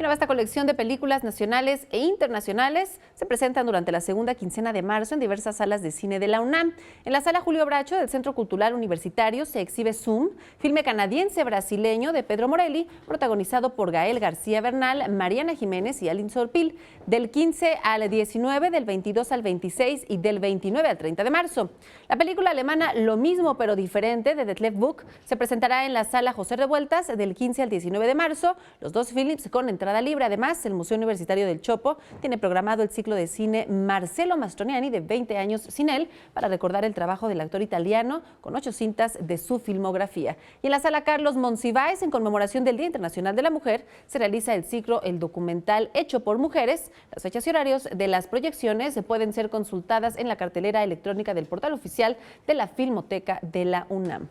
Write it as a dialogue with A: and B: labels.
A: Una vasta colección de películas nacionales e internacionales se presentan durante la segunda quincena de marzo en diversas salas de cine de la UNAM. En la Sala Julio Bracho del Centro Cultural Universitario se exhibe Zoom, filme canadiense-brasileño de Pedro Morelli, protagonizado por Gael García Bernal, Mariana Jiménez y Alin Sorpil, del 15 al 19, del 22 al 26 y del 29 al 30 de marzo. La película alemana Lo mismo pero diferente de Detlef Buck se presentará en la Sala José Revueltas del 15 al 19 de marzo. Los dos films con entrada libre. Además, el Museo Universitario del Chopo tiene programado el ciclo de cine Marcello Mastroianni, de 20 años sin él, para recordar el trabajo del actor italiano con 8 cintas de su filmografía. Y en la Sala Carlos Monsiváis, en conmemoración del Día Internacional de la Mujer, se realiza el ciclo El Documental Hecho por Mujeres. Las fechas y horarios de las proyecciones pueden ser consultadas en la cartelera electrónica del portal oficial de la Filmoteca de la UNAM.